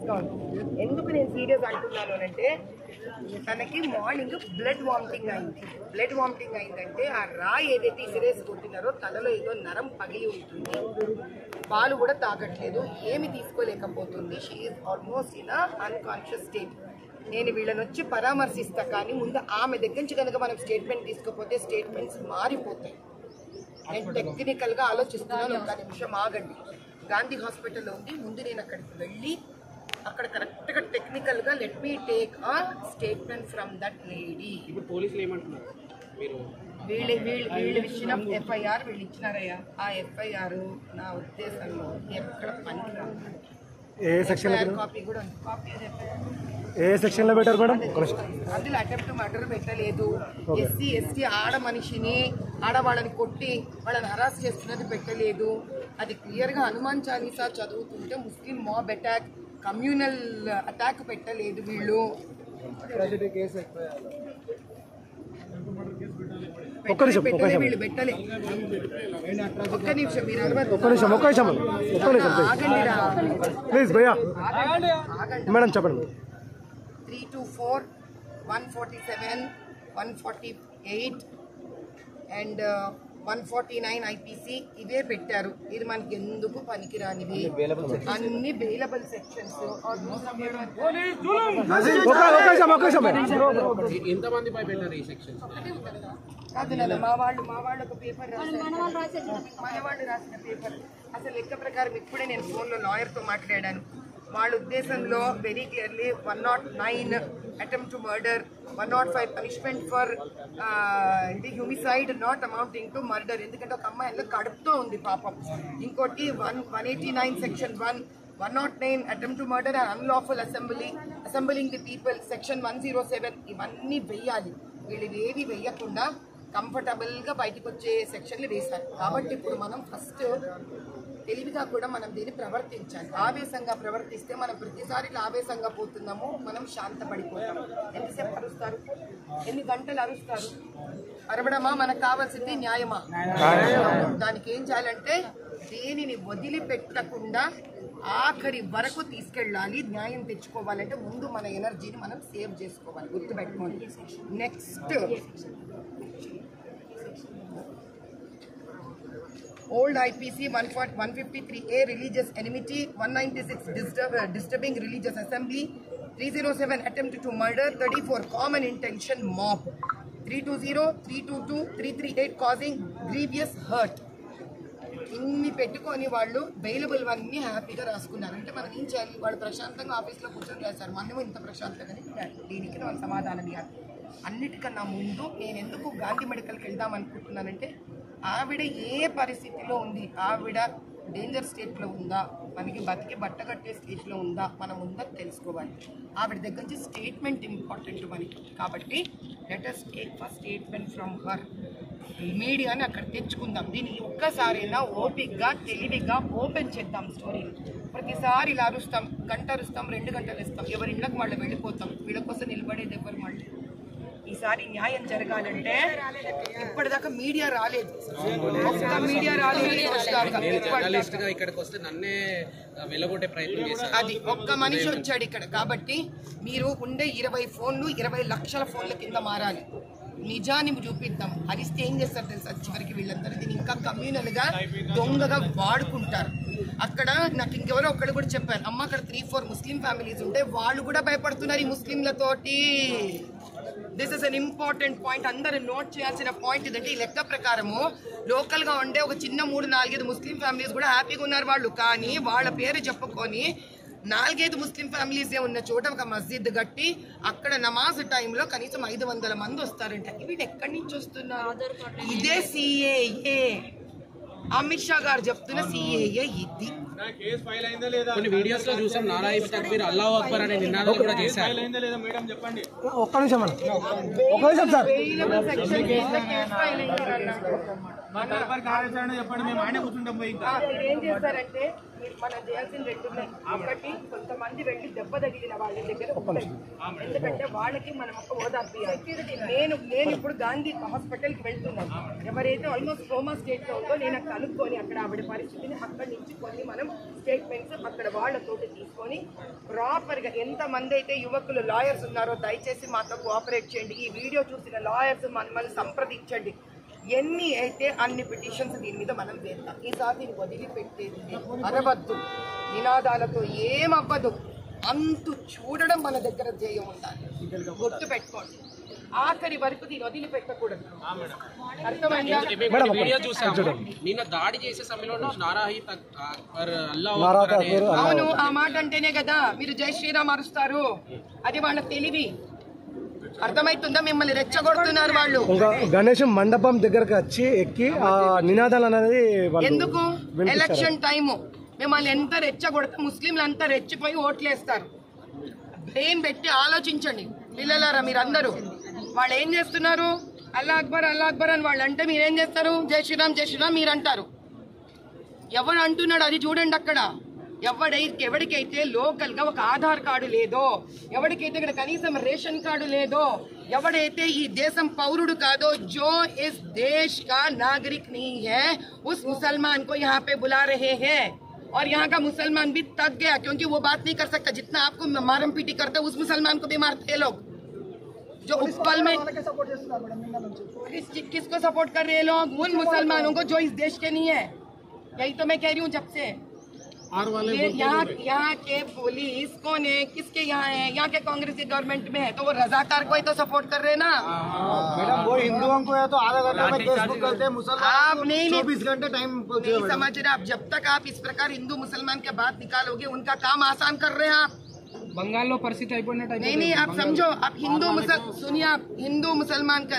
సీరియస్గా ఉంది. ఎందుకు నేను సీరియస్ అంటున్నాను అంటే తనకి మార్నింగ్ బ్లడ్ వామిటింగ్ అయింది. బ్లడ్ వామిటింగ్ అయిందంటే ఆ రాయి ఏదైతే ఇసిరేసి కొట్టినారో తలలో ఏదో నరం పగిలి ఉంటుంది. పాలు కూడా తాగట్లేదు, ఏమి తీసుకోలేకపోతుంది. She is almost in unconscious state. నేను వీళ్ళని వచ్చి పరామర్శిస్తా, కానీ ముందు ఆమె దగ్గర నుంచి కనుక మనం స్టేట్మెంట్ తీసుకోకపోతే స్టేట్మెంట్స్ మారిపోతాయి. నేను టెక్నికల్గా ఆలోచిస్తున్నాను, ఒక నిమిషం ఆగండి. గాంధీ హాస్పిటల్లో ఉంది, ముందు నేను అక్కడికి వెళ్ళి అక్కడ కరెక్ట్గా టెక్నికల్గా లెట్ మీ టేక్ ఆ స్టేట్మెంట్ ఫ్రమ్ దట్ లేడీ. ఇప్పుడు పోలీసులు ఏమంటున్నారు? మీరు వీళ్ళు ఇచ్చిన ఎఫ్ఐఆర్ వీళ్ళు ఇచ్చినారయ్యా. ఆ ఎఫ్ఐఆర్ నా ఉద్దేశంలో ఎక్కడ పనికిరాదు. కాపీ కూడా ఉంది. కాపీ ఏ సెక్షన్ లో పెట్టారు మేడం? అందులో అటెంప్ట్ మర్డర్ పెట్టలేదు. ఎస్సీ ఎస్టీ ఆడ మనిషిని ఆడవాళ్ళని కొట్టి వాళ్ళని హరాస్ చేస్తున్నది పెట్టలేదు. అది క్లియర్గా హనుమాన్ చాలీసా చదువుతుంటే ముస్లిం మాబ్ అటాక్, కమ్యూనల్ అటాక్ పెట్టలేదు వీళ్ళు. వీళ్ళు పెట్టలే. ఒక్క నిమిషం మీరు మేడం చెప్పండి. 324, 147, 148 అండ్ 149 ఐపీసీ ఇవే పెట్టారు. ఇది మనకి ఎందుకు పనికిరానివి, అన్ని బెయిలబుల్ సెక్షన్స్. ఎంతమందిపై పెట్టారు ఈ సెక్షన్స్? కాదు కదా, మా వాళ్ళు ఒక పేపర్ రాశారు, మన వాళ్ళు రాసిన పేపర్. అసలు లెక్క ప్రకారం ఇప్పుడే నేను ఫోన్లో లాయర్తో మాట్లాడాను. వాళ్ళ ఉద్దేశంలో very clearly 109 attempt to murder, 105 punishment for homicide not amounting to murder. ఎందుకంటే ఒక అమ్మాయి కడుపుతో ఉంది పాపం. ఇంకోటి 189 section 1, 109 attempt to murder and unlawful assembling the people, section 107 ఇవన్నీ వెయ్యాలి. వీళ్ళు ఏవి వెయ్యకుండా కంఫర్టబుల్గా బయటకు వచ్చే సెక్షన్లు వేశారు. కాబట్టి ఇప్పుడు మనం ఫస్ట్ తెలివిగా కూడా మనం దీన్ని ప్రవర్తించాలి. ఆవేశంగా ప్రవర్తిస్తే మనం ప్రతిసారి ఆవేశంగా పోతున్నాము, మనం శాంతపడిపోతాం. ఎంతసేపు అరుస్తారు, ఎన్ని గంటలు అరుస్తారు? అరవడమా? మనకు కావాల్సింది న్యాయమా? దానికి ఏం చేయాలంటే దేనిని వదిలిపెట్టకుండా ఆఖరి వరకు తీసుకెళ్ళాలి. న్యాయం తెచ్చుకోవాలంటే ముందు మన ఎనర్జీని మనం సేవ్ చేసుకోవాలి, గుర్తుపెట్టుకోండి. Next old IPC 153A religious enmity, 196 disturbing religious assembly, 307 attempt to murder, 34 common intention mob, 320, 322, 338 causing grievous hurt. ఇన్ని పెట్టుకొని వాళ్ళు బెయిలబుల్ అన్నీ హ్యాపీగా రాసుకున్నారు. అంటే మనం ఏం చేయాలి? వాళ్ళు ప్రశాంతంగా ఆఫీస్లో కూర్చొని రాశారు, మనము ఇంత ప్రశాంతంగానే దీనికి మనం సమాధానం ఇవ్వాలి. అన్నిటికన్నా ముందు నేను ఎందుకు గాంధీ మెడికల్కి వెళ్దాం అనుకుంటున్నానంటే ఆవిడ ఏ పరిస్థితిలో ఉంది, ఆవిడ డేంజర్ స్టేట్లో ఉందా, మనకి బతికి బట్ట కట్టే స్టేజ్లో ఉందా, మనం ఉందా తెలుసుకోవాలి. ఆవిడ దగ్గర నుంచి స్టేట్మెంట్ ఇంపార్టెంట్ మనకి. కాబట్టి let us take first statement from her. మీడియాని అక్కడ తెచ్చుకుందాం. దీన్ని ఒక్కసారైనా ఓపిక్గా తెలివిగా ఓపెన్ చేద్దాం స్టోరీని. ప్రతిసారి ఇలా అరుస్తాం, గంట అరుస్తాం, 2 గంటలు ఇస్తాం, ఎవరి ఇళ్ళకి వాళ్ళు వెళ్ళిపోతాం. వీళ్ళ కోసం నిలబడేది ఎవరు? మళ్ళీ ఈసారి న్యాయం జరగాలంటే ఇప్పటిదాకా మీడియా రాలేదు, మీడియా రాలేదు. అది ఒక్క మనిషి వచ్చాడు ఇక్కడ. కాబట్టి మీరు ఉండే 20 ఫోన్లు 20 లక్షల ఫోన్ల కింద మారాలి. నిజాన్ని చూపిద్దాం. హరిస్తే ఏం చేస్తారు తెలుసా? చివరికి వీళ్ళందరూ దీన్ని ఇంకా కమ్యూనల్గా దొంగగా వాడుకుంటారు. అక్కడ నాకు ఇంకెవరో ఒక్కడు కూడా చెప్పారు, అమ్మ అక్కడ 3-4 ముస్లిం ఫ్యామిలీస్ ఉంటే వాళ్ళు కూడా భయపడుతున్నారు ఈ ముస్లింలతోటి. This is an important point, అందరూ నోట్ చేయాల్సిన పాయింట్ ఇదంటే. ఈ లెక్క ప్రకారము లోకల్గా ఉండే ఒక చిన్న 3-4 ముస్లిం ఫ్యామిలీస్ కూడా హ్యాపీగా ఉన్నారు వాళ్ళు. కానీ వాళ్ళ పేరు చెప్పుకొని 4-5 ముస్లిం ఫ్యామిలీసే ఉన్న చోట ఒక మస్జిద్ కట్టి అక్కడ నమాజ్ టైంలో కనీసం 500 మంది వస్తారంట. వీళ్ళు ఎక్కడి నుంచి వస్తున్నారు? ఇదే సిఏఏ. అమిత్ షా గారు చెప్తున్న సిఏఏ ఇది. కొన్ని వీడియోస్ లో చూసాం, నారాయణ తక్బీర్ అల్లాహు అక్బర్ అనే నినాదాలు కూడా చేశారు. ఒక్క నిమిషం మేడం, ఒక్క నిమిషం సార్. ఏం చేస్తారంటే మనం చేయాల్సిన రెండు ఉన్నాయి. ఒకటి, కొంతమంది వెళ్ళి దెబ్బ తగిలిన వాళ్ళ దగ్గర ఉంటాయి, ఎందుకంటే వాళ్ళకి మనం ఒక ఓదార్పు ఇవ్వాలి. నేను ఇప్పుడు గాంధీ హాస్పిటల్కి వెళ్తున్నాను. ఎవరైతే ఆల్మోస్ట్ కోమా స్టేట్ లో ఉందో నేను కనుక్కొని అక్కడ ఆవిడ పరిస్థితిని అక్కడి నుంచి కొన్ని మనం స్టేట్మెంట్స్ అక్కడ వాళ్ళతోటి తీసుకొని ప్రాపర్ గా ఎంతమంది అయితే యువకులు లాయర్స్ ఉన్నారో దయచేసి మాతో కోఆపరేట్ చేయండి. ఈ వీడియో చూసిన లాయర్స్ మనల్ని సంప్రదించండి. ఎన్ని అయితే అన్ని పిటిషన్స్ దీని మీద మనం వేద్దాం. ఈసారి దీన్ని వదిలిపెట్టేది అరవద్దు, నినాదాలతో ఏమవ్వదు. అంతు చూడడం మన దగ్గర ధ్యేయం ఉండాలి, గుర్తు పెట్టుకోండి. ఆఖరి వరకు దీన్ని వదిలిపెట్టకూడదు. అర్థమైందా? వీడియో చూసాము నిన్న దాడి చేసే సమయంలో నారాహి అక్బర్ అల్లాహ్ అక్బర్ అవును, ఆ మాట అంటేనే కదా మీరు జై శ్రీరామ్ అరుస్తారు. అది వాళ్ళ తెలివి. అర్థమవుతుందా? మిమ్మల్ని రెచ్చగొడుతున్నారు వాళ్ళు. గణేశం మండపం దగ్గరకు వచ్చి ఎక్కి ఆ నినాదాలు అనేది ఎందుకు? ఎలక్షన్ టైము మిమ్మల్ని ఎంత రెచ్చగొడితే ముస్లింలు అంతా రెచ్చిపోయి ఓట్లేస్తారు. బ్రెయిన్ పెట్టి ఆలోచించండి పిల్లలారా మీరందరూ. వాళ్ళు ఏం చేస్తున్నారు? అల్లా అక్బర్ అని వాళ్ళు అంటే మీరేం చేస్తారు? జై శ్రీరామ్ జై శ్రీరామ్ మీరు అంటారు. ఎవరు అంటున్నాడు అది చూడండి. అక్కడ ఎవరికైతే లోకల్ గా ఒక ఆధార్ కార్డు లేదో, ఎవరికైతే ఇక్కడ కనీసం రేషన్ కార్డు లేదో, ఎవడైతే ఈ దేశం పౌరుడు కాదో, जो इस देश का नागरिक नहीं है, उस मुसलमान को यहाँ पे बुला रहे हैं. और यहाँ का मुसलमान भी थक गया, क्योंकि वो बात नहीं कर सकता जितना आपको मारम पीटी करते उस मुसलमान को भी मारते हैं लोग. जो उपल में किसको सपोर्ट कर रहे हैं लोग? उन मुसलमानों को जो इस देश के नहीं है. यही तो मैं कह रही हूँ जब से. यहाँ के पुलिस कौन है? किसके यहाँ है? यहाँ के कांग्रेस की गवर्नमेंट में है, तो वो रजाकार को ही तो सपोर्ट कर रहे हैं ना. मैडम वो हिंदुओं को है तो आधा घंटा में केस बुक करते हैं, मुसलमान आप नहीं 24 घंटे टाइम नहीं समझ रहे. आप जब तक आप इस प्रकार हिंदू मुसलमान के बात निकालोगे उनका काम आसान कर रहे हैं आप. बंगाल परिस्थिति नहीं आप समझो. आप हिंदू मुसलमान का